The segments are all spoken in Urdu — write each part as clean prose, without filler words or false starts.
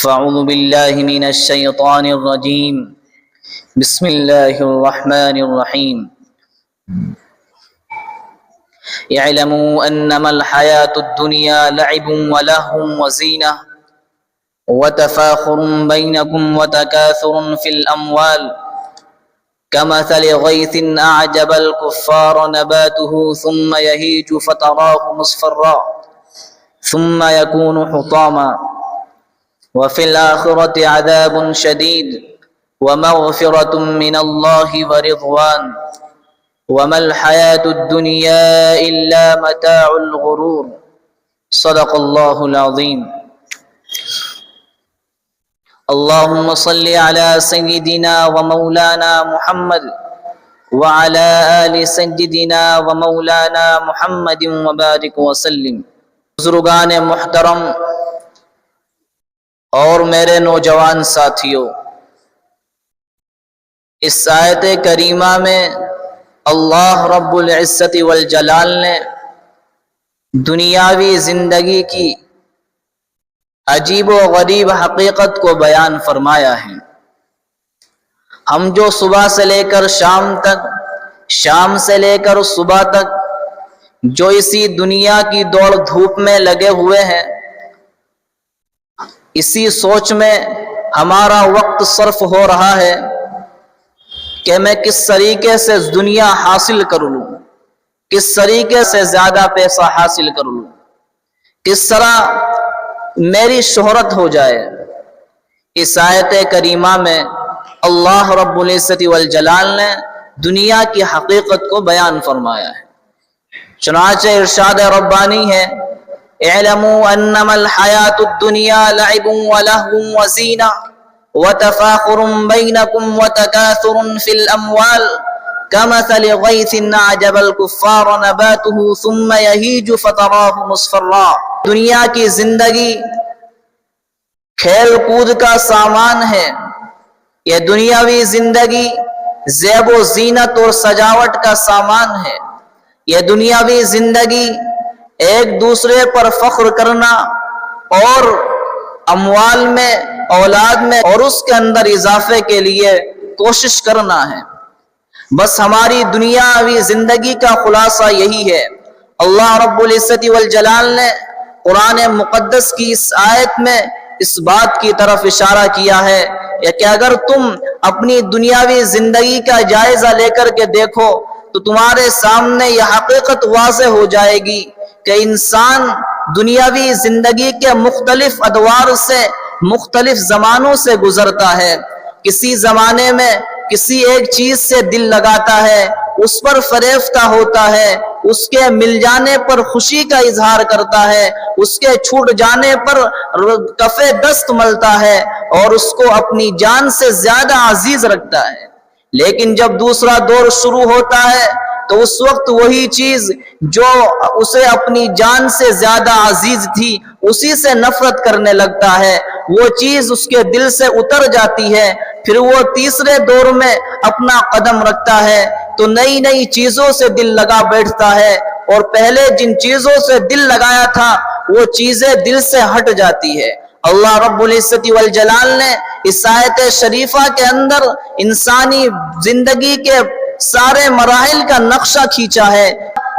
فاعوذ باللہ من الشیطان الرجیم بسم اللہ الرحمن الرحیم اعلموا انما الحیاة الدنیا لعب ولہو وزینہ وتفاخر بینکم وتکاثر فی الاموال كمثل غيث أعجب الكفار نباته ثم يهيج فتراه مصفرا ثم يكون حطاما وفي الآخرة عذاب شديد ومغفرة من الله ورضوان وما الحياة الدنيا إلا متاع الغرور صدق الله العظيم اللهم صل على سيدنا ومولانا محمد وعلى آل سيدنا ومولانا محمد وبارك وسلم۔ بزرگان محترم اور میرے نوجوان ساتھیوں، اس آیت کریمہ میں اللہ رب العزت والجلال نے دنیاوی زندگی کی عجیب و غریب حقیقت کو بیان فرمایا ہے۔ ہم جو صبح سے لے کر شام تک، شام سے لے کر صبح تک جو اسی دنیا کی دوڑ دھوپ میں لگے ہوئے ہیں، اسی سوچ میں ہمارا وقت صرف ہو رہا ہے کہ میں کس طریقے سے دنیا حاصل کر لوں، کس طریقے سے زیادہ پیسہ حاصل کر لوں، کس طرح میری شہرت ہو جائے۔ اس آیت کریمہ میں اللہ رب العزت والجلال نے دنیا کی حقیقت کو بیان فرمایا ہے۔ چنانچہ ارشاد ربانی ہے، اعلموا انما الحیاة الدنیا لعب ولہو وزینہ وتفاخر بینکم وتکاثر فی الاموال كمثل غیث اعجب الکفار نباته ثم یہیج فتراه مصفرا۔ دنیا کی زندگی کھیل کود کا سامان ہے، یہ دنیاوی زندگی زیب و زینت اور سجاوٹ کا سامان ہے، یہ دنیاوی زندگی ایک دوسرے پر فخر کرنا اور اموال میں، اولاد میں اور اس کے اندر اضافے کے لیے کوشش کرنا ہے۔ بس ہماری دنیاوی زندگی کا خلاصہ یہی ہے۔ اللہ رب العزت والجلال نے قرآن مقدس کی اس آیت میں اس بات کی طرف اشارہ کیا ہے کہ اگر تم اپنی دنیاوی زندگی کا جائزہ لے کر کے دیکھو تو تمہارے سامنے یہ حقیقت واضح ہو جائے گی کہ انسان دنیاوی زندگی کے مختلف ادوار سے، مختلف زمانوں سے گزرتا ہے۔ کسی زمانے میں کسی ایک چیز سے دل لگاتا ہے، اس پر فریفتہ ہوتا ہے، اس کے مل جانے پر خوشی کا اظہار کرتا ہے، اس کے چھوٹ جانے پر کفِ دست ملتا ہے اور اس کو اپنی جان سے زیادہ عزیز رکھتا ہے۔ لیکن جب دوسرا دور شروع ہوتا ہے تو اس وقت وہی چیز جو اسے اپنی جان سے زیادہ عزیز تھی اسی سے نفرت کرنے لگتا ہے، وہ چیز اس کے دل سے اتر جاتی ہے۔ پھر وہ تیسرے دور میں اپنا قدم رکھتا ہے تو نئی نئی چیزوں سے دل لگا بیٹھتا ہے، اور پہلے جن چیزوں سے دل لگایا تھا وہ چیزیں دل سے ہٹ جاتی ہے۔ اللہ رب العزت والجلال نے اس آیت شریفہ کے اندر انسانی زندگی کے سارے مراحل کا نقشہ کھینچا ہے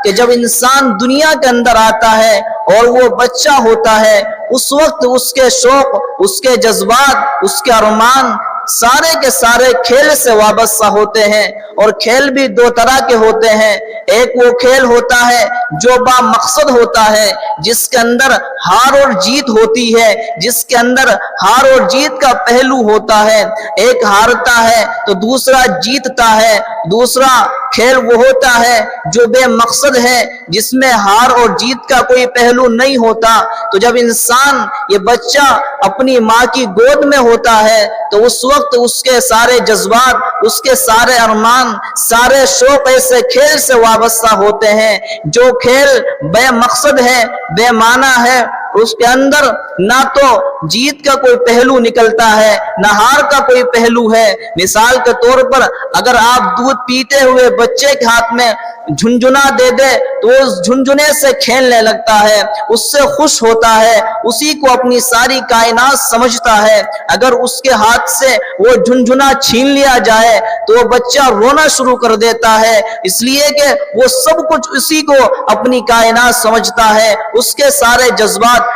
کہ جب انسان دنیا کے اندر آتا ہے اور وہ بچہ ہوتا ہے، اس وقت اس کے شوق، اس کے جذبات، اس کے ارمان سارے کے سارے کھیل سے وابستہ ہوتے ہیں، اور کھیل بھی دو طرح کے ہوتے ہیں۔ ایک وہ کھیل ہوتا ہے جو با مقصد ہوتا ہے، جس کے اندر ہار اور جیت ہوتی ہے، جس کے اندر ہار اور جیت کا پہلو ہوتا ہے۔ ایک ہارتا ہے تو دوسرا جیتتا ہے۔ دوسرا کھیل وہ ہوتا ہے جو بے مقصد ہے، جس میں ہار اور جیت کا کوئی پہلو نہیں ہوتا۔ تو جب انسان، یہ بچہ اپنی ماں کی گود میں ہوتا ہے تو اس وقت اس کے سارے جذبات، اس کے سارے ارمان، سارے شوق ایسے کھیل سے وابستہ ہوتے ہیں جو کھیل بے مقصد ہے، بے معنی ہے۔ اس کے اندر نہ تو جیت کا کوئی پہلو نکلتا ہے، نہ ہار کا کوئی پہلو ہے۔ مثال کے طور پر اگر آپ دودھ پیتے ہوئے بچے کے ہاتھ میں جھنجھنا دے دے تو اس جھنجھنے سے کھیلنے لگتا ہے, اس سے خوش ہوتا ہے, اسی کو اپنی ساری کائنات سمجھتا ہے. اگر اس کے ہاتھ سے وہ جھنجھنا چھین لیا جائے تو وہ بچہ رونا شروع کر دیتا ہے, اس لیے کہ وہ سب کچھ اسی کو اپنی کائنات سمجھتا ہے, اس کے سارے جذبات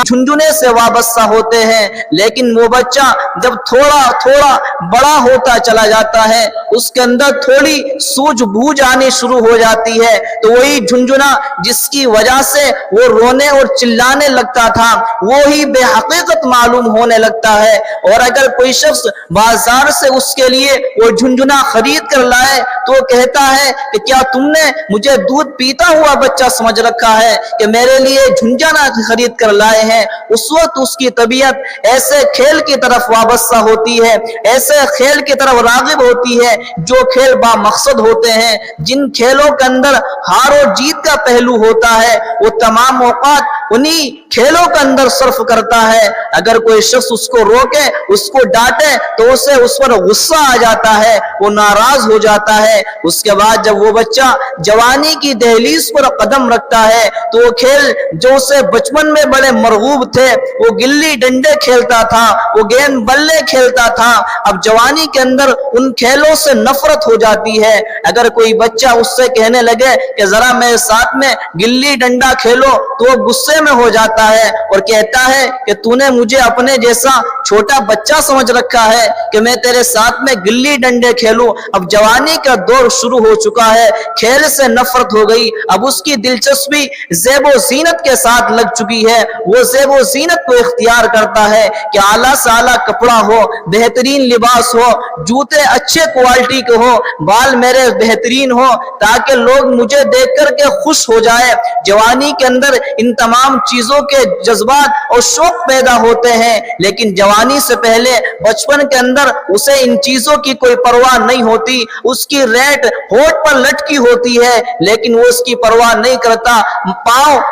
جھنجھنے سے وابستہ ہوتے ہیں. لیکن وہ بچہ جب تھوڑا تھوڑا بڑا ہوتا چلا جاتا ہے, اس کے اندر تھوڑی سوجھ بوجھ آنی شروع ہو جاتی ہے, تو وہی جھنجھنا جس کی وجہ سے وہ رونے اور چلانے لگتا تھا وہی بے حقیقت معلوم ہونے لگتا ہے. اور اگر کوئی شخص بازار سے اس کے لیے وہ جھنجھنا خرید کر لائے تو کہتا ہے کہ کیا تم نے مجھے دودھ پیتا ہوا بچہ سمجھ رکھا ہے کہ میرے لیے جھنجھنا خرید کر لائے ہیں. اس وقت اس کی طبیعت ایسے کھیل کی طرف وابستہ ہوتی ہے, ایسے کھیل کی طرف راغب ہوتی ہے جو کھیل با مقصد ہوتے ہیں, جن کھیلوں کے اندر ہار و جیت کا پہلو ہوتا ہے وہ تمام اوقات انہی کھیلوں کے اندر صرف کرتا ہے. اگر کوئی شخص اس کو روکے, اس کو ڈانٹے تو اسے اس پر غصہ آ جاتا ہے, وہ ناراض ہو جاتا ہے. اس کے بعد جب وہ بچہ جوانی کی دہلیز پر قدم رکھتا ہے تو وہ کھیل جو اسے بچپن میں بڑے مرغوب تھے, وہ گلی ڈنڈے کھیلتا تھا, وہ گیند بلے کھیلتا تھا, اب جوانی کے اندر ان کھیلوں سے نفرت ہو جاتی ہے. اگر کوئی بچہ اس سے کہنے لگے کہ ذرا میرے ساتھ میں گلی ڈنڈا کھیلو تو وہ غصے میں ہو جاتا ہے اور کہتا ہے کہ تو نے مجھے اپنے جیسا چھوٹا بچہ سمجھ رکھا ہے کہ میں تیرے ساتھ میں گلی ڈنڈے کھیلوں. اب جوانی کا دور شروع ہو چکا ہے, کھیل سے نفرت ہو گئی, اب اس کی دلچسپی زیب و زینت کے ساتھ لگ چکی ہے. وہ زیب و زینت کو اختیار کرتا ہے کہ اعلیٰ سے اعلیٰ کپڑا ہو, بہترین لباس ہو, جوتے اچھے کوالٹی کے ہو, بال میرے بہترین ہو تاکہ لوگ مجھے دیکھ کر کے خوش ہو جائے. جوانی کے اندر ان تمام چیزوں کے جذبات اور شوق پیدا ہوتے ہیں, لیکن جوانی سے پہلے بچپن کے اندر اسے ان چیزوں کی کوئی پرواہ نہیں ہوتی. اس کی ریٹ ہونٹ پر لٹکی ہوتی ہے لیکن وہ اس کی پرواہ نہیں کرتا.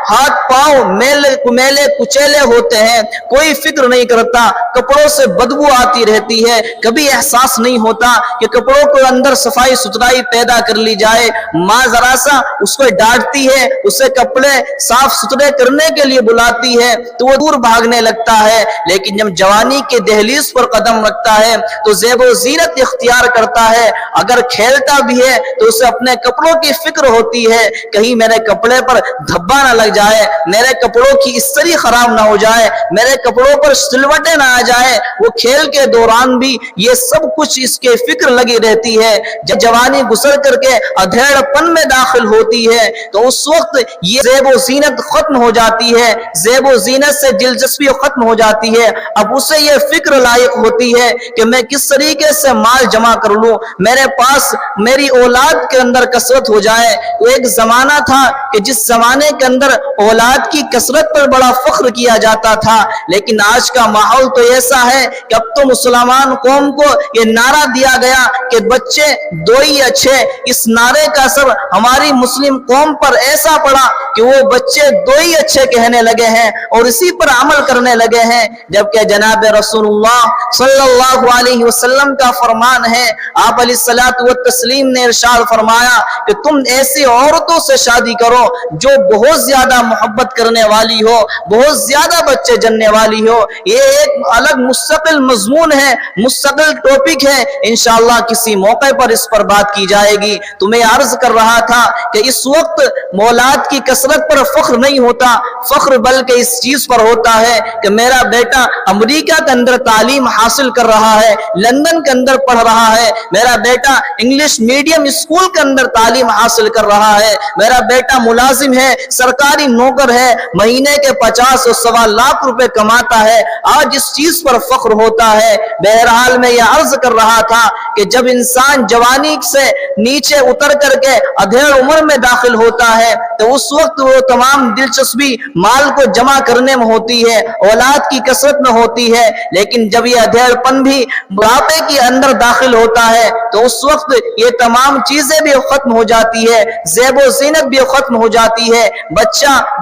ہاتھ پاؤں میلے کچیلے ہوتے ہیں, کوئی فکر نہیں کرتا. کپڑوں سے بدبو آتی رہتی ہے, کبھی احساس نہیں ہوتا کہ کپڑوں کو اندر صفائی ستھرائی پیدا کر لی جائے. ماں ذرا سا اس کو ڈانٹتی ہے, اسے کپڑے صاف ستھرے کرنے کے لیے بلاتی ہے تو وہ دور بھاگنے لگتا ہے. لیکن جب جوانی کے دہلیز پر قدم رکھتا ہے تو زیب و زینت اختیار کرتا ہے. اگر کھیلتا بھی ہے تو اسے اپنے کپڑوں کی فکر ہوتی ہے, کہیں میرے کپڑے پر دھبا نہ لگ جائے, میرے کپڑوں کی استری خراب نہ ہو جائے, میرے کپڑوں پر سلوٹیں نہ آ جائے. وہ کھیل کے دوران بھی یہ سب کچھ اس کے فکر لگی رہتی ہے. جب جوانی گزر کر کے ادھیڑ پن میں داخل ہوتی ہے تو اس وقت یہ زیب و زینت ختم ہو جاتی ہے, زیب و زینت سے دلچسپی ختم ہو جاتی ہے. اب اسے یہ فکر لائق ہوتی ہے کہ میں کس طریقے سے مال جمع کر لوں, میرے پاس میری اولاد کے اندر کثرت ہو جائے. ایک زمانہ تھا کہ جس زمانے کے اندر اولاد کی کثرت پر بڑا فخر کیا جاتا تھا, لیکن آج کا ماحول تو ایسا ہے کہ اب تو مسلمان قوم کو یہ نعرہ دیا گیا کہ بچے دو ہی اچھے. اس نعرے کا اثر ہماری مسلم قوم پر ایسا پڑا کہ وہ بچے دو ہی اچھے کہنے لگے ہیں اور اسی پر عمل کرنے لگے ہیں, جبکہ جناب رسول اللہ صلی اللہ علیہ وسلم کا فرمان ہے, آپ علیہ الصلوۃ والتسلیم نے ارشاد فرمایا کہ تم ایسی عورتوں سے شادی کرو جو بہت زیادہ محبت کرنے والی ہو, بہت زیادہ بچے جننے والی ہو. یہ ایک الگ مستقل مضمون ہے, مستقل ٹاپک ہے, انشاءاللہ کسی موقع پر اس پر بات کی جائے گی. تو میں عرض کر رہا تھا کہ اس وقت اولاد کی کثرت پر فخر نہیں ہوتا, فخر بلکہ اس چیز پر ہوتا ہے کہ میرا بیٹا امریکہ کے اندر تعلیم حاصل کر رہا ہے, لندن کے اندر پڑھ رہا ہے, میرا بیٹا انگلش میڈیم اسکول کے اندر تعلیم حاصل کر رہا ہے, میرا بیٹا ملازم ہے, سرکاری نوکر ہے, مہینے کے 50 اور 1.25 لاکھ روپے کماتا ہے. آج اس چیز پر فخر ہوتا ہے. بہرحال میں یہ عرض کر رہا تھا کہ جب انسان جوانی سے نیچے اتر کر کے ادھیڑ عمر میں داخل ہوتا ہے تو اس وقت وہ تمام دلچسپی مال کو جمع کرنے میں ہوتی ہے, اولاد کی کثرت میں ہوتی ہے. لیکن جب یہ ادھیڑ پن بھی بڑھاپے کے اندر داخل ہوتا ہے تو اس وقت یہ تمام چیزیں بھی ختم ہو جاتی ہے, زیب و زینت بھی ختم ہو جاتی ہے.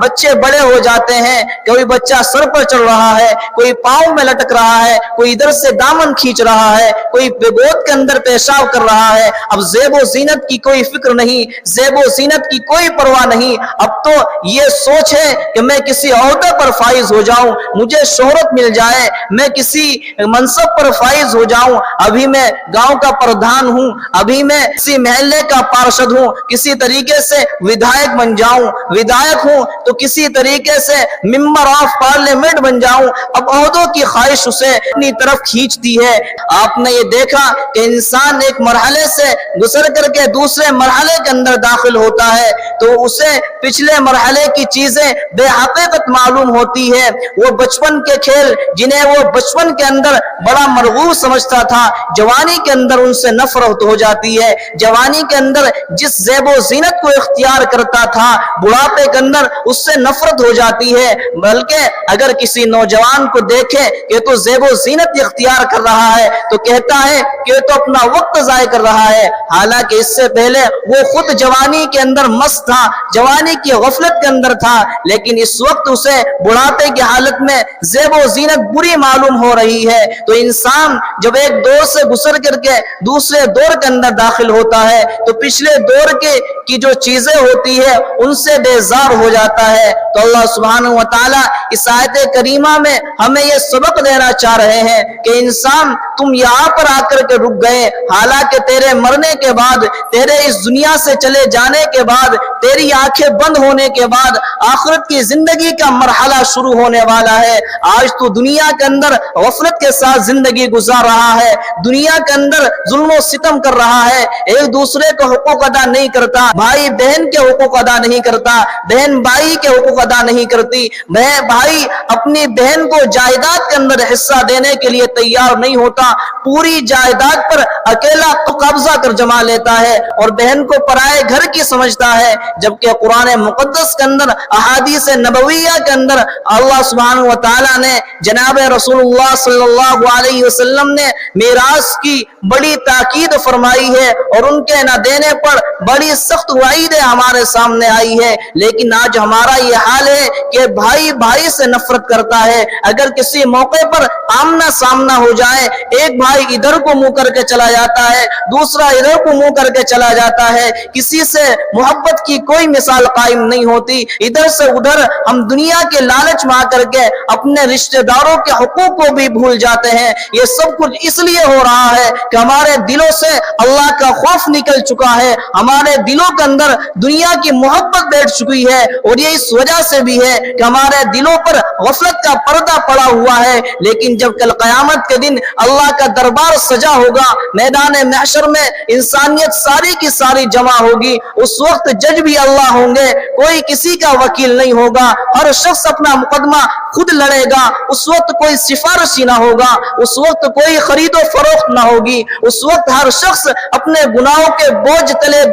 بچے بڑے ہو جاتے ہیں, کوئی بچہ سر پر چڑھ رہا ہے, کوئی پاؤں میں لٹک رہا ہے, کوئی ادھر سے دامن کھینچ رہا ہے, کوئی گود کے اندر پیشاب کر رہا ہے. اب زیب و زینت کی کوئی فکر نہیں, زیب و زینت کی کوئی پرواہ نہیں. اب تو یہ سوچ ہے کہ میں کسی عہدے پر فائز ہو جاؤں, مجھے شہرت مل جائے, میں کسی منصب پر فائز ہو جاؤں. ابھی میں گاؤں کا پردھان ہوں, ابھی میں کسی محلے کا پارشد ہوں, کسی طریقے سے ودھائک بن جاؤں, ودھائک ہوں تو کسی طریقے سے ممبر آف پارلیمنٹ بن جاؤں. اب عہدوں کی خواہش اسے اپنی طرف کھینچتی ہے. آپ نے یہ دیکھا کہ انسان ایک مرحلے سے گزر کر کے دوسرے مرحلے کے اندر داخل ہوتا ہے تو اسے پچھلے مرحلے کی چیزیں بے حقیقت معلوم ہوتی ہے. وہ بچپن کے کھیل جنہیں وہ بچپن کے اندر بڑا مرغوب سمجھتا تھا, جوانی کے اندر ان سے نفرت ہو جاتی ہے. جوانی کے اندر جس زیب و زینت کو اختیار کرتا تھا, بڑھاپے کے اندر اس سے نفرت ہو جاتی ہے. بلکہ اگر کسی نوجوان کو دیکھے کہ تو زیب و زینت اختیار کر رہا ہے تو کہتا ہے کہ تو اپنا وقت ضائع کر رہا ہے, حالانکہ اس سے پہلے وہ خود جوانی کے اندر مست تھا, جوانی کی غفلت کے اندر تھا. لیکن اس وقت اسے بڑھاپے کی حالت میں زیب و زینت بری معلوم ہو رہی ہے. تو انسان جب ایک دور سے گزر کر کے دوسرے دور کے اندر داخل ہوتا ہے تو پچھلے دور کی جو چیزیں ہوتی ہے ان سے بیزار ہو جاتا ہے. تو اللہ سبحانہ و تعالی اس آیت کریمہ میں ہمیں یہ سبق دینا چاہ رہے ہیں کہ انسان تم یہاں پر آ کر کے رک گئے, حالانکہ تیرے مرنے کے بعد, تیرے اس دنیا سے چلے جانے کے بعد, تیری آنکھیں بند ہونے کے بعد آخرت کی زندگی کا مرحلہ شروع ہونے والا ہے. آج تو دنیا کے اندر غفلت کے ساتھ زندگی گزار رہا ہے, دنیا کے اندر ظلم و ستم کر رہا ہے, ایک دوسرے کو حقوق ادا نہیں کرتا, بھائی بہن کے حقوق ادا نہیں کرتا, بہن بھائی کے حقوق ادا نہیں کرتی, بھائی اپنی بہن کو جائیداد کے اندر حصہ دینے کے لیے تیار نہیں ہوتا, پوری جائیداد پر اکیلا قبضہ کر جما لیتا ہے اور بہن کو پرائے گھر کی سمجھتا ہے. جبکہ قرآن مقدس کے اندر, احادیث نبویہ کے اندر اللہ سبحانہ و تعالیٰ نے جناب رسول اللہ صلی اللہ علیہ وسلم نے میراث کی بڑی تاکید فرمائی ہے اور ان کے نہ دینے پر بڑی سخت وعیدیں ہمارے سامنے آئی ہے. لیکن آج ہمارا یہ حال ہے کہ بھائی بھائی سے نفرت کرتا ہے. اگر کسی موقع پر آمنا سامنا ہو جائے, ایک بھائی ادھر کو منہ کر کے چلا جاتا ہے, دوسرا ادھر کو منہ کر کے چلا جاتا ہے, کسی سے محبت کی کوئی مثال قائم نہیں ہوتی. ادھر سے ادھر ہم دنیا کے لالچ میں آ کر کے اپنے رشتہ داروں کے حقوق کو بھی بھول جاتے ہیں. یہ سب کچھ اس لیے ہو رہا ہے کہ ہمارے دلوں سے اللہ کا خوف نکل چکا ہے, ہمارے دلوں کے اندر دنیا کی محبت بیٹھ چکی ہے, اور یہ اس وجہ سے بھی ہے کہ ہمارے دلوں پر غفلت کا پردہ پڑا ہوا ہے. لیکن جب کل قیامت کے دن اللہ کا دربار سجا ہوگا, میدان محشر میں انسانیت ساری کی ساری جمع ہوگی, اس وقت جج بھی اللہ ہوں گے, کوئی کسی کا وکیل نہیں ہوگا, ہر شخص اپنا مقدمہ خود لڑے گا. اس وقت کوئی سفارشی نہ ہوگا, اس وقت کوئی خرید و فروخت نہ ہوگی, اس وقت ہر شخص اپنے گناہوں کے بوجھ تلے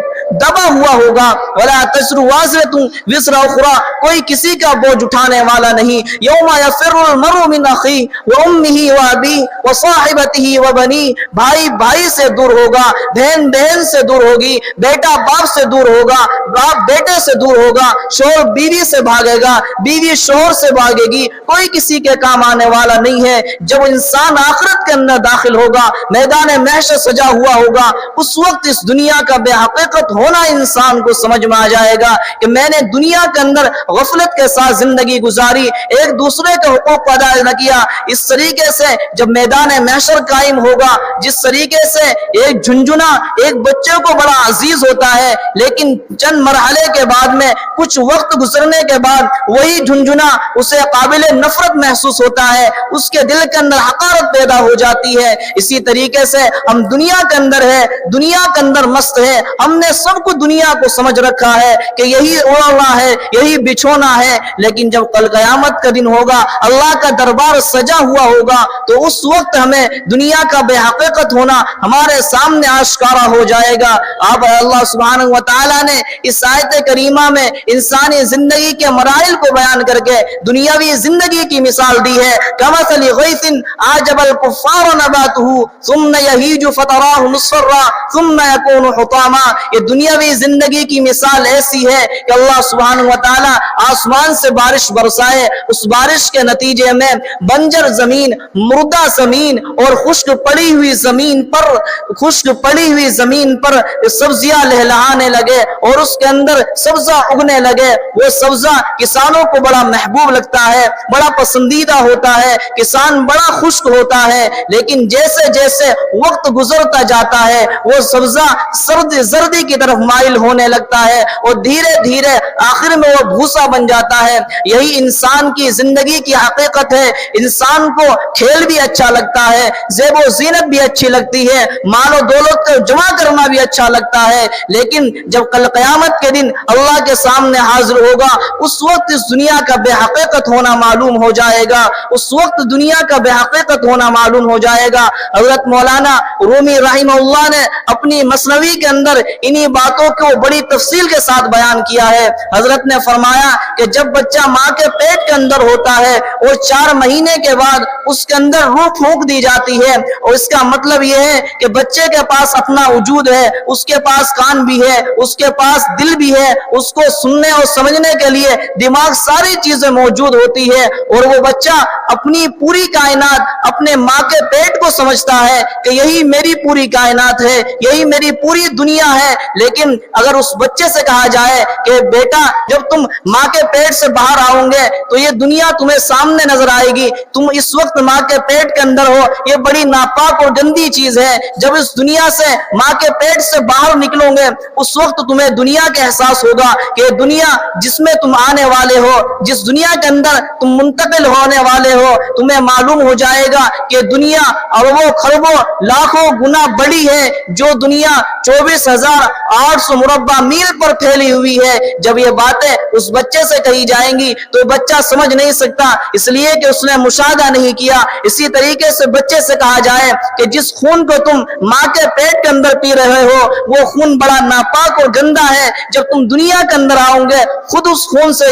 دبا ہوا ہوگا. وَلَا تَزْرُ وَازِرَةٌ وِزْرَ أُخْرَىٰ, کوئی کسی کا بوجھ اٹھانے والا نہیں. يَوْمَ يَفِرُّ الْمَرْءُ مِنْ أَخِيهِ وَأُمِّهِ وَأَبِيهِ وَصَاحِبَتِهِ وَبَنِيهِ, بھائی بھائی سے دور ہوگا, بہن بہن سے دور ہوگی, بیٹا باپ سے دور ہوگا, باپ بیٹے سے دور ہوگا, شوہر بیوی سے بھاگے گا, بیوی شوہر سے بھاگے گی, کوئی کسی کے کام آنے والا نہیں ہے. جب انسان آخرت کے اندر داخل ہوگا, میدان محشر سجا ہوا ہوگا, اس وقت اس دنیا کا بے حقیقت ہونا انسان کو سمجھ میں آ جائے گا کہ میں نے دنیا کے اندر غفلت کے ساتھ زندگی گزاری, ایک دوسرے کے حقوق ادا نہ کیا. اس طریقے سے جب میدان محشر قائم ہوگا, جس طریقے سے ایک جھنجھنا ایک بچے کو بڑا عزیز ہوتا ہے, لیکن چند مرحلے کے بعد میں, کچھ وقت گزرنے کے بعد وہی جھنجھنا اسے قابل نفرت محسوس ہوتا ہے, اس کے دل کے اندر حقارت پیدا ہو جاتی ہے. اسی طریقے سے ہم دنیا کے اندر ہے, دنیا کے اندر مست ہے, ہم نے سب کو دنیا کو سمجھ رکھا ہے کہ یہی اوڑھنا ہے, یہی بچھونا ہے. لیکن جب کل قیامت کا دن ہوگا, اللہ کا دربار سجا ہوا ہوگا, تو اس وقت ہمیں دنیا کا بے حقیقت ہونا ہمارے سامنے آشکارا ہو جائے گا. اب اللہ سبحانہ و تعالیٰ نے اس آیت کریمہ میں انسانی زندگی کے مراحل کو بیان کر کے دنیاوی زندگی کی مثال دی ہے. کمثل غیث اعجب الکفار نباتہ ثم یہیج فتراه مصفرا ثم یکون حطاما. یہ دنیاوی زندگی کی مثال ایسی ہے کہ اللہ سبحانہ و تعالی آسمان سے بارش برسائے، اس بارش کے نتیجے میں بنجر زمین، مردہ زمین اور خشک پڑی ہوئی زمین پر سبزیاں لہلہانے لگے اور اس کے اندر سبزہ اگنے لگے۔ وہ سبزہ کسانوں کو بڑا محبوب لگتا ہے، بڑا پسندیدہ ہوتا ہے، کسان بڑا خوش ہوتا ہے، لیکن جیسے جیسے وقت گزرتا جاتا ہے وہ سبزہ زردی کی طرف مائل ہونے لگتا ہے اور دھیرے دھیرے آخر میں وہ بھوسا بن جاتا ہے۔ یہی انسان کی زندگی کی حقیقت ہے۔ انسان کو کھیل بھی اچھا لگتا ہے، زیب و زینت بھی اچھی لگتی ہے، مال و دولت کو جمع کرنا بھی اچھا لگتا ہے، لیکن جب کل قیامت کے دن اللہ کے سامنے حاضر ہوگا اس وقت اس دنیا کا بے حقیقت ہونا معلوم ہو جائے گا، اس وقت دنیا کا بے حقیقت ہونا معلوم ہو جائے گا۔ حضرت مولانا رومی رحمہ اللہ نے اپنی مثنوی کے اندر انہی باتوں کو بڑی تفصیل کے ساتھ بیان کیا ہے۔ حضرت نے فرمایا کہ جب بچہ ماں کے پیٹ کے اندر ہوتا ہے اور 4 مہینے کے بعد اس کے اندر روح پھونک دی جاتی ہے، اور اس کا مطلب یہ ہے کہ بچے کے پاس اپنا وجود ہے، اس کے پاس کان بھی ہے، اس کے پاس دل بھی ہے، اس کو سننے اور سمجھنے کے لیے دماغ، ساری چیزیں موجود ہوتی ہے، اور وہ بچہ اپنی پوری کائنات اپنے ماں کے پیٹ کو سمجھتا ہے کہ یہی میری پوری کائنات ہے، یہی میری پوری دنیا ہے۔ لیکن اگر اس بچے سے کہا جائے کہ بیٹا جب تم ماں کے پیٹ سے باہر آؤ گے تو یہ دنیا تمہیں سامنے نظر آئے گی، تم اس وقت ماں کے پیٹ کے اندر ہو، یہ بڑی ناپاک اور گندی چیز ہے۔ جب اس دنیا سے ماں کے پیٹ سے باہر نکلو گے اس وقت تمہیں دنیا کا احساس ہوگا کہ یہ دنیا جس میں تم آنے والے ہو، جس دنیا کے اندر تم منتقل ہونے والے ہو، تمہیں معلوم ہو جائے گا کہ دنیا اربوں خربوں لاکھوں گنا بڑی ہے، جو دنیا 24,800 مربع میل پر پھیلی ہوئی ہے۔ جب یہ باتیں اس بچے سے کہی جائیں گی تو بچہ سمجھ نہیں سکتا، اس لیے کہ اس نے مشاہدہ نہیں کیا۔ اسی طریقے سے بچے سے کہا جائے کہ جس خون کو تم ماں کے پیٹ کے اندر پی رہے ہو وہ خون بڑا ناپاک اور گندا ہے، جب تم دنیا کے اندر آؤ گے خود اس خون سے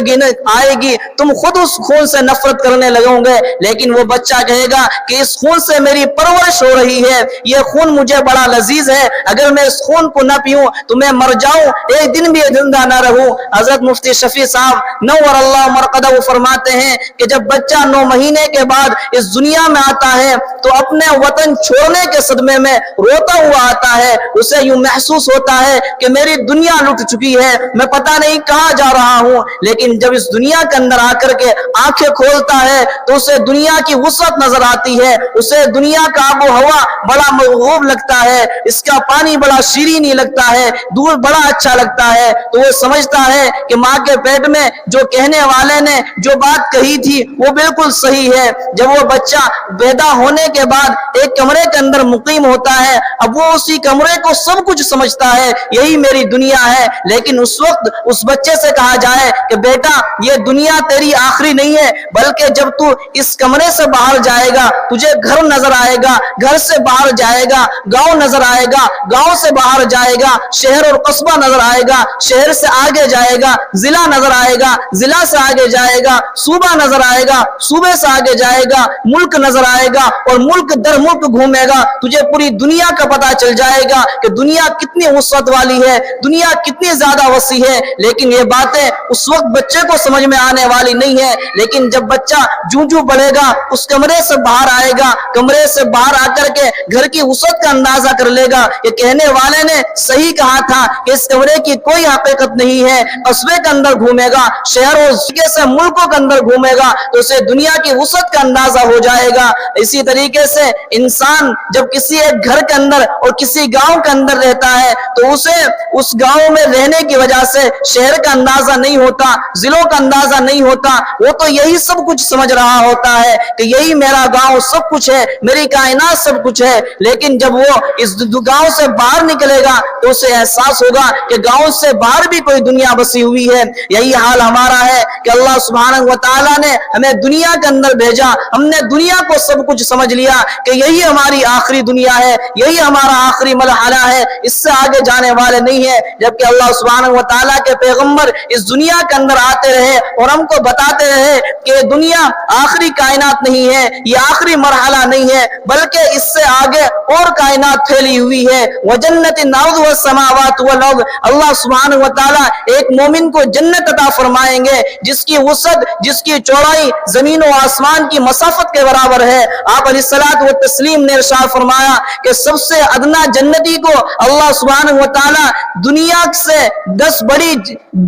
آئے گی، تم خود اس خون سے نفرت کرنے لگو گے۔ لیکن وہ بچہ کہے گا کہ اس خون سے میری پرورش ہو رہی ہے، یہ خون مجھے بڑا لذیذ ہے، اگر میں اس خون کو نہ پیوں تو میں مر جاؤں، ایک دن بھی زندہ نہ رہوں۔ حضرت مفتی شفیع صاحب نور اللہ مرقدہ وہ فرماتے ہیں کہ جب بچہ 9 مہینے کے بعد اس دنیا میں آتا ہے تو اپنے وطن چھوڑنے کے صدمے میں روتا ہوا آتا ہے، اسے یوں محسوس ہوتا ہے کہ میری دنیا لٹ چکی ہے، میں پتہ نہیں کہاں جا رہا ہوں۔ لیکن جب اس دنیا کے اندر آ کر کے آنکھیں کھولتا ہے تو اسے دنیا کی وسعت نظر آتی ہے، اسے دنیا کا آب و ہوا بڑا محبوب لگتا ہے، اس کا پانی بڑا شیرینی لگتا ہے، دودھ بڑا اچھا لگتا ہے، تو وہ سمجھتا ہے کہ ماں کے پیٹ میں جو کہنے والے نے جو بات کہی تھی وہ بالکل صحیح ہے۔ جب وہ بچہ پیدا ہونے کے بعد ایک کمرے کے اندر مقیم ہوتا ہے، اب وہ اسی کمرے کو سب کچھ سمجھتا ہے، یہی میری دنیا ہے۔ لیکن اس وقت اس بچے سے کہا جائے کہ بیٹا یہ دنیا تیری آخری نہیں ہے، بلکہ جب تو اس کمرے سے باہر جائے گا تجھے گھر نظر آئے گا، گھر سے باہر جائے گا گاؤں نظر آئے گا، گاؤں سے باہر جائے گا شہر اور قصبہ نظر آئے گا، شہر سے آگے جائے گا ضلع نظر آئے گا، ضلع سے آگے جائے گا صوبہ نظر آئے گا، صوبے سے آگے جائے گا ملک نظر آئے گا، اور ملک در ملک گھومے گا، تجھے پوری دنیا کا پتہ چل جائے گا کہ دنیا کتنی وسعت والی ہے، دنیا کتنی زیادہ وسیع ہے۔ لیکن یہ باتیں اس وقت بچے کو سمجھ میں آنے والی نہیں ہے، لیکن جب بچہ جوں بڑھے گا اس کمرے سے باہر آئے گا، کمرے سے باہر آ کر کے گھر کی وسعت کا اندازہ کر لے گا کہ کہنے والے نے صحیح کہا تھا کہ اس کمرے کی کوئی حقیقت نہیں ہے، قصبے کے اندر گھومے گا، شہر اور سے ملکوں کے اندر گھومے گا تو اسے دنیا کی وسعت کا اندازہ ہو جائے گا۔ اسی طریقے سے انسان جب کسی ایک گھر کے اندر اور کسی گاؤں کے اندر رہتا ہے تو اسے اس گاؤں میں رہنے کی وجہ سے شہر کا اندازہ نہیں ہوتا، ضلعوں کا اندازہ نہیں ہوتا، وہ تو یہی سب کچھ سمجھ رہا ہوتا ہے کہ یہی میرا گاؤں سب کچھ ہے، میری کائنات سب کچھ ہے۔ لیکن جب وہ اس گاؤں سے باہر نکلے گا تو اسے احساس ہوگا کہ گاؤں سے باہر بھی کوئی دنیا بسی ہوئی ہے۔ یہی حال ہمارا ہے کہ اللہ سبحانہ و تعالیٰ نے ہمیں دنیا کے اندر بھیجا، ہم نے دنیا کو سب کچھ سمجھ لیا، لیا کہ یہی ہماری آخری دنیا ہے, یہی ہمارا آخری مرحلہ ہے, اس سے آگے جانے والے نہیں ہیں. جبکہ اللہ سبحانہ و تعالیٰ کے پیغمبر اس دنیا کے اندر آتے رہے اور ہم کو بتاتے رہے کہ دنیا آخری کائنات نہیں ہے, یہ آخری مرحلہ نہیں ہے, بلکہ اس سے آگے اور کائنات پھیلی ہوئی ہے. وجنت الارض والسماوات والارض, اللہ سبحانہ و تعالیٰ ایک مومن کو جنت عطا فرمائیں گے جس کی وسعت, جس کی چوڑائی زمین و آسمان کی مسافت کے برابر ہے. آپ علیہ الصلوۃ والتسلیم نے ارشاد فرمایا کہ سب سے ادنا جنتی کو اللہ سبحانہ و تعالیٰ دنیا سے 10 بڑی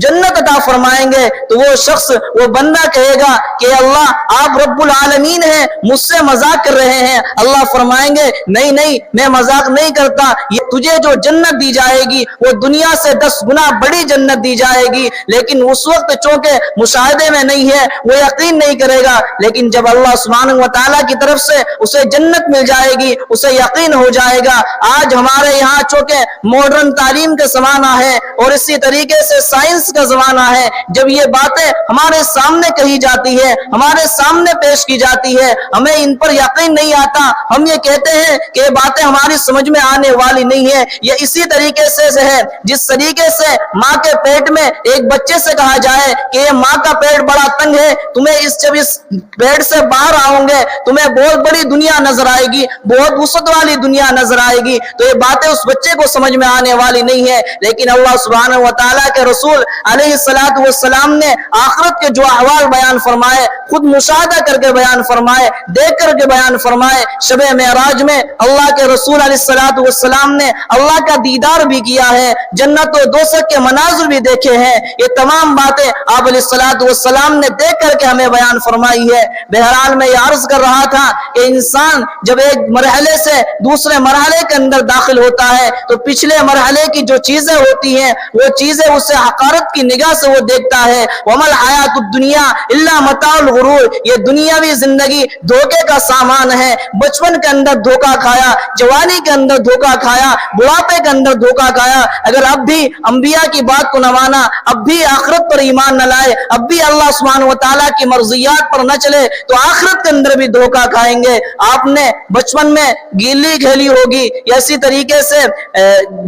جنت عطا فرمائیں گے, تو وہ شخص, وہ بندہ کہے گا کہ اللہ آپ رب العالمین ہیں, مجھ سے مذاق کر رہے ہیں. اللہ فرمائیں گے نہیں نہیں, میں مذاق نہیں کرتا, یہ تجھے جو جنت دی جائے گی وہ دنیا سے 10 گنا بڑی جنت دی جائے گی. لیکن اس وقت چونکہ مشاہدے میں نہیں ہے وہ یقین نہیں کرے گا, لیکن جب اللہ سبحانہ و تعالیٰ کی طرف سے اسے جنت مل جائے گی اسے یقین ہو جائے گا. آج ہمارے یہاں چونکہ ماڈرن تعلیم کا زمانہ ہے اور اسی طریقے سے سائنس کا زمانہ ہے, جب یہ باتیں ہمارے سامنے کہی جاتی ہے, ہمارے سامنے پیش کی جاتی ہے, ہمیں ان پر یقین نہیں آتا. ہم یہ کہتے ہیں کہ یہ باتیں ہماری سمجھ میں آنے والی نہیں ہے. یہ اسی طریقے سے ہے جس طریقے سے ماں کے پیٹ میں ایک بچے سے کہا جائے کہ یہ ماں کا پیٹ بڑا تنگ ہے, تمہیں جب اس پیٹ سے باہر آؤں گے تمہیں بہت بڑی دنیا نظر آئے گی, بہت وسعت والی دنیا نظر آئے گی, تو یہ باتیں اس بچے کو سمجھ میں آنے والی نہیں ہے. لیکن اللہ سبحانہ و تعالیٰ کے رسول علیہ الصلوۃ والسلام نے آخرت کے جو احوال بیان فرمائے, خود مشاہدہ کر کے بیان فرمائے, دیکھ کر کے بیان فرمائے. شب معراج میں اللہ کے رسول علیہ الصلوۃ والسلام نے اللہ کا دیدار بھی کیا ہے, جنت و دوزخ کے مناظر بھی دیکھے ہیں. یہ تمام باتیں آپ علیہ الصلوۃ والسلام نے دیکھ کر کے ہمیں بیان فرمائی ہے. بہرحال میں یہ عرض کر رہا تھا کہ انسان جب ایک مرحلے سے دوسرے مرحلے کے اندر داخل ہوتا ہے تو پچھلے مرحلے کی جو چیزیں ہوتی ہیں وہ چیزیں اسے حقارت کی نگاہ سے وہ دیکھتا ہے. وَمَا الْحَيَاةُ الدُّنْيَا إِلَّا مَتَاعُ الْغُرُورِ, یہ دنیاوی زندگی دھوکے کا سامان ہے. بچپن کے اندر دھوکا کھایا, جوانی کے اندر دھوکا کھایا, بڑھاپے کے اندر دھوکا کھایا. اگر اب بھی انبیاء کی بات کو نہ مانا, اب بھی آخرت پر ایمان نہ لائے, اب بھی اللہ سبحانہ و تعالیٰ کی مرضیات پر نہ چلے تو آخرت کے اندر بھی دھوکا کھائیں گے. آپ نے بچپن میں گیلی کھیلی ہوگی, یا اسی طریقے سے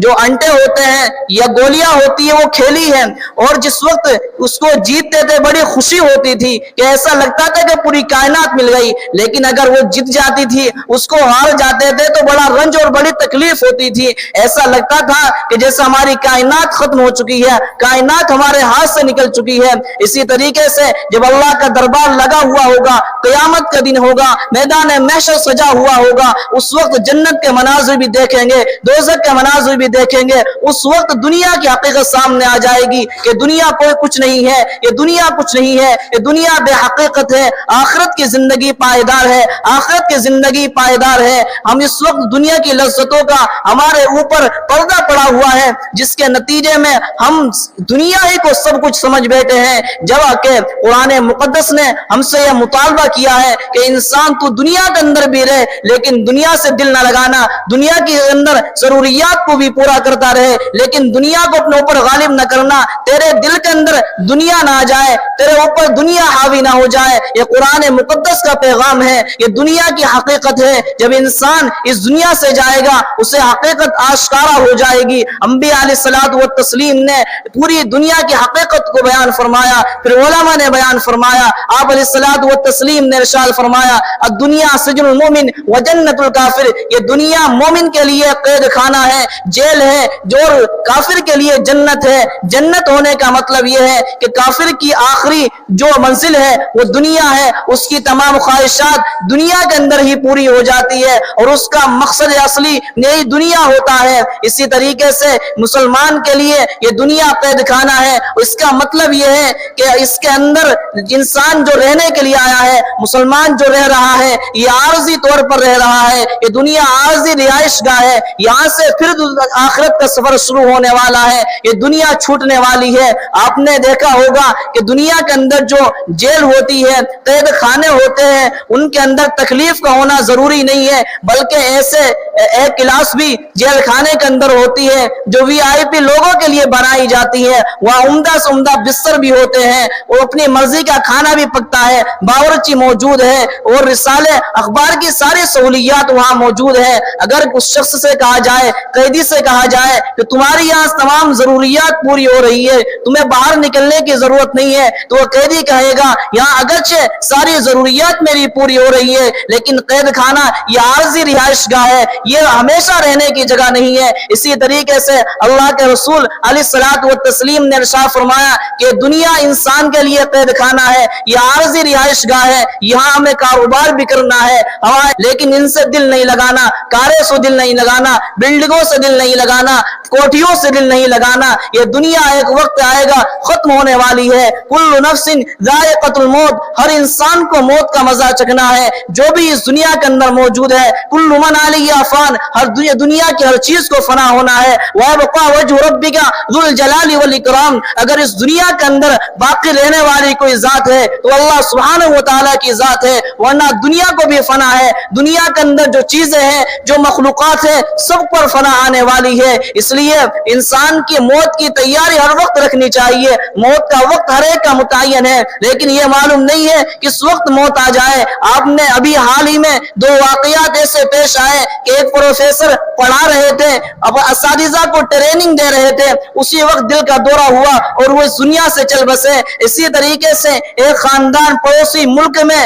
جو انٹے ہوتے ہیں یا گولیاں ہوتی ہیں وہ کھیلی ہیں, اور جس وقت اس کو جیتتے تھے بڑی خوشی ہوتی تھی کہ ایسا لگتا تھا کہ پوری کائنات مل گئی. لیکن اگر وہ جیت جاتی تھی, اس کو ہار جاتے تھے تو بڑا رنج اور بڑی تکلیف ہوتی تھی. ایسا لگتا تھا کہ جیسا ہماری کائنات ختم ہو چکی ہے, کائنات ہمارے ہاتھ سے نکل چکی ہے. اسی طریقے سے جب اللہ کا دربار لگا ہوا ہوگا, قیامت کا دن ہوگا, میدان محشر سجا ہوا ہوگا, اس وقت جنت کے مناظر بھی دیکھیں گے, دوزخ کے مناظر بھی دیکھیں گے. اس وقت دنیا کی حقیقت سامنے آ جائے گی کہ دنیا کوئی کچھ نہیں ہے, یہ دنیا کچھ نہیں ہے, یہ دنیا بے حقیقت ہے. آخرت کی زندگی پائیدار ہے, آخرت کی زندگی پائیدار ہے. ہم اس وقت دنیا کی لذتوں کا ہمارے اوپر پردہ پڑا ہوا ہے, جس کے نتیجے میں ہم دنیا ہی کو سب کچھ سمجھ بیٹھے ہیں, جبکہ قرآن مقدس نے ہم سے یہ مطالبہ کیا ہے کہ انسان تو دنیا کے اندر بھی رہے لیکن دنیا سے دل نہ لگانا, دنیا کے اندر ضروریات کو بھی پورا کرتا رہے لیکن دنیا کو اپنے اوپر غالب نہ کرنا. تیرے دل کے اندر دنیا نہ آ جائے, تیرے اوپر دنیا حاوی نہ ہو جائے. یہ قرآن مقدس کا پیغام ہے, یہ دنیا کی حقیقت ہے. جب انسان اس دنیا سے جائے گا اسے حقیقت آشکارا ہو جائے گی. انبیاء علیہ الصلوۃ والتسلیم نے پوری دنیا کی حقیقت کو بیان فرمایا, پھر علماء نے بیان فرمایا. آپ علیہ الصلوۃ والتسلیم نے ارشاد فرمایا الدنیا سجن المومن وجنت الکافر, یہ دنیا مومن کے لیے قید خانہ ہے, جیل ہے, جو کافر کے لیے جنت ہے. جنت ہونے کا مطلب یہ ہے کہ کافر کی آخری جو منزل ہے وہ دنیا ہے, اس کی تمام خواہشات دنیا کے اندر ہی پوری ہو جاتی ہے اور اس کا مقصد اصلی نئی دنیا ہوتا ہے. اسی طریقے سے مسلمان کے لیے یہ دنیا قید خانہ ہے. اس کا مطلب یہ ہے کہ اس کے اندر انسان جو رہنے کے لیے آیا ہے, مسلمان جو رہ رہا ہے, یہ عارضی طور پر رہ رہا ہے. یہ دنیا عارضی رہائش گاہ ہے, یہاں سے پھر آخرت کا سفر شروع ہونے والا ہے. یہ دنیا چھوٹنے والی ہے. آپ نے دیکھا ہوگا کہ دنیا کے اندر جو جیل ہوتی ہے, قید خانے ہوتے ہیں, ان کے اندر تکلیف کا ہونا ضروری نہیں ہے, بلکہ ایسے ایک کلاس بھی جیل خانے کے اندر ہوتی ہے جو VIP لوگوں کے لیے بنائی جاتی ہے. وہاں عمدہ سے عمدہ بستر بھی ہوتے ہیں اور اپنی مرضی کا کھانا بھی پکتا ہے, باورچی موجود ہے اور رسالے اخبار کی ساری سہولیات وہاں موجود ہے. اگر اس شخص سے کہا جائے, قیدی سے کہا جائے کہ تمہاری یہاں تمام ضروریات پوری ہو رہی ہے, تمہیں باہر نکلنے کی ضرورت نہیں ہے, تو وہ قیدی کہے گا یہاں اگرچہ ساری ضروریات میری پوری ہو رہی ہے لیکن قید خانہ یہ عارضی رہائش گاہ ہے, یہ ہمیشہ رہنے کی جگہ نہیں ہے. اسی طریقے سے اللہ کے رسول علیہ الصلوۃ والتسلیم نے ارشاد فرمایا کہ دنیا انسان کے لیے قید خانہ ہے, یہ عارضی رہائش گاہ ہے, یہاں ہمیں کاروبار بھی کرنا ہے لیکن ان سے دل نہیں لگانا, کاروں سے دل نہیں لگانا, بلڈنگوں سے دل نہیں لگانا, کوٹھیوں سے دل نہیں لگانا. یہ دنیا ایک وقت آئے گا ختم ہونے والی ہے. کل نفس ذائقۃ الموت, ہر انسان کو موت کا مزہ چکھنا ہے جو بھی اس دنیا کے اندر موجود ہے. کل من علیہ فان, ہر دنیا کی ہر چیز کو فنا ہونا ہے. وَيَبْقَى وَجْهُ رَبِّكَ ذُو الْجَلَالِ وَالْإِكْرَامِ, اگر اس دنیا کے اندر باقی رہنے والی کوئی ذات ہے تو اللہ سبحانہ و تعالیٰ کی ذات ہے, ورنہ دنیا کو بھی فنا ہے. دنیا کے اندر جو چیزیں ہیں, جو مخلوقات ہیں, سب پر فنا آنے والی ہے. اس لیے انسان کی موت کی تیاری ہر وقت رکھنی چاہیے. موت کا وقت ہر ایک کا متعین ہے لیکن یہ معلوم نہیں ہے کس وقت موت آ جائے. آپ نے ابھی حال ہی میں 2 واقعات ایسے پیش آئے کہ ایک پروفیسر پڑھا رہے تھے, اب اساتذہ کو ٹریننگ دے رہے تھے, اسی وقت دل کا دورہ ہوا اور وہ اس دنیا سے چل بسے. اسی طریقے سے ایک خاندان پڑوسی ملک میں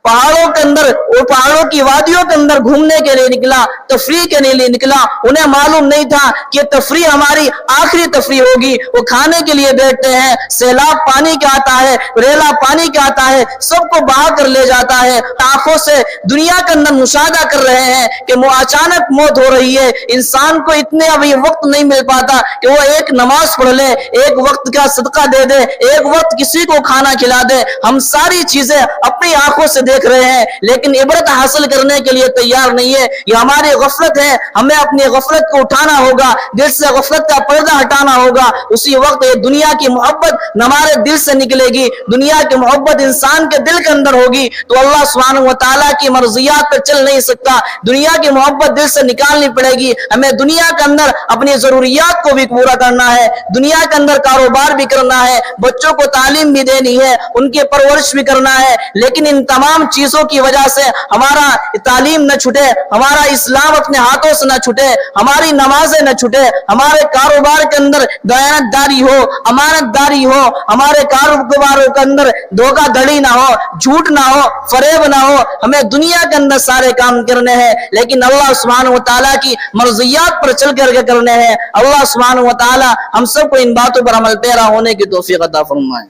پہاڑوں کے اندر اور پہاڑوں کی وادیوں کے اندر گھومنے کے لیے نکلا, تفریح کے لیے نکلا. انہیں معلوم نہیں تھا کہ تفریح ہماری آخری تفریح ہوگی. وہ کھانے کے لیے بیٹھتے ہیں, سیلاب پانی کا آتا ہے, ریلا پانی کا آتا ہے, سب کو بہا کر لے جاتا ہے. آنکھوں سے دنیا کے اندر مشاہدہ کر رہے ہیں کہ وہ اچانک موت ہو رہی ہے. انسان کو اتنے ابھی وقت نہیں مل پاتا کہ وہ ایک نماز پڑھ لے, ایک وقت کا صدقہ دے دے, ایک وقت کسی کو کھانا کھلا دے. ہم ساری چیزیں اپنی آنکھوں سے دیکھ رہے ہیں لیکن عبرت حاصل کرنے کے لیے تیار نہیں ہے. یہ ہماری غفلت ہے, ہمیں اپنی غفلت کو اٹھانا ہوگا, دل سے غفلت کا پردہ ہٹانا ہوگا. اسی وقت یہ دنیا کی محبت ہمارے دل سے نکلے گی. دنیا کی محبت انسان کے دل کے اندر ہوگی تو اللہ سبحانہ و تعالیٰ کی مرضیات پر چل نہیں سکتا. دنیا کی محبت دل سے نکالنی پڑے گی. ہمیں دنیا کے اندر اپنی ضروریات کو بھی پورا کرنا ہے, دنیا کے اندر کاروبار بھی کرنا ہے, بچوں کو تعلیم بھی دینی ہے, ان کی پرورش بھی کرنا ہے. لیکن ان تمام چیزوں کی وجہ سے ہمارا تعلیم نہ چھٹے, ہمارا اسلام اپنے ہاتھوں سے نہ چھٹے, ہماری نمازیں نہ چھٹے, ہمارے کاروبار کے اندر دیانت داری ہو, امانت داری ہو, ہمارے کاروباروں کے اندر دھوکہ دھڑی نہ ہو, جھوٹ نہ ہو, فریب نہ ہو. ہمیں دنیا کے اندر سارے کام کرنے ہیں لیکن اللہ سبحانہ و تعالیٰ کی مرضیات پر چل کر کے کرنے ہیں. اللہ سبحانہ و تعالیٰ ہم سب کو ان باتوں پر عمل پیرا ہونے کی توفیق عطا فرمائے.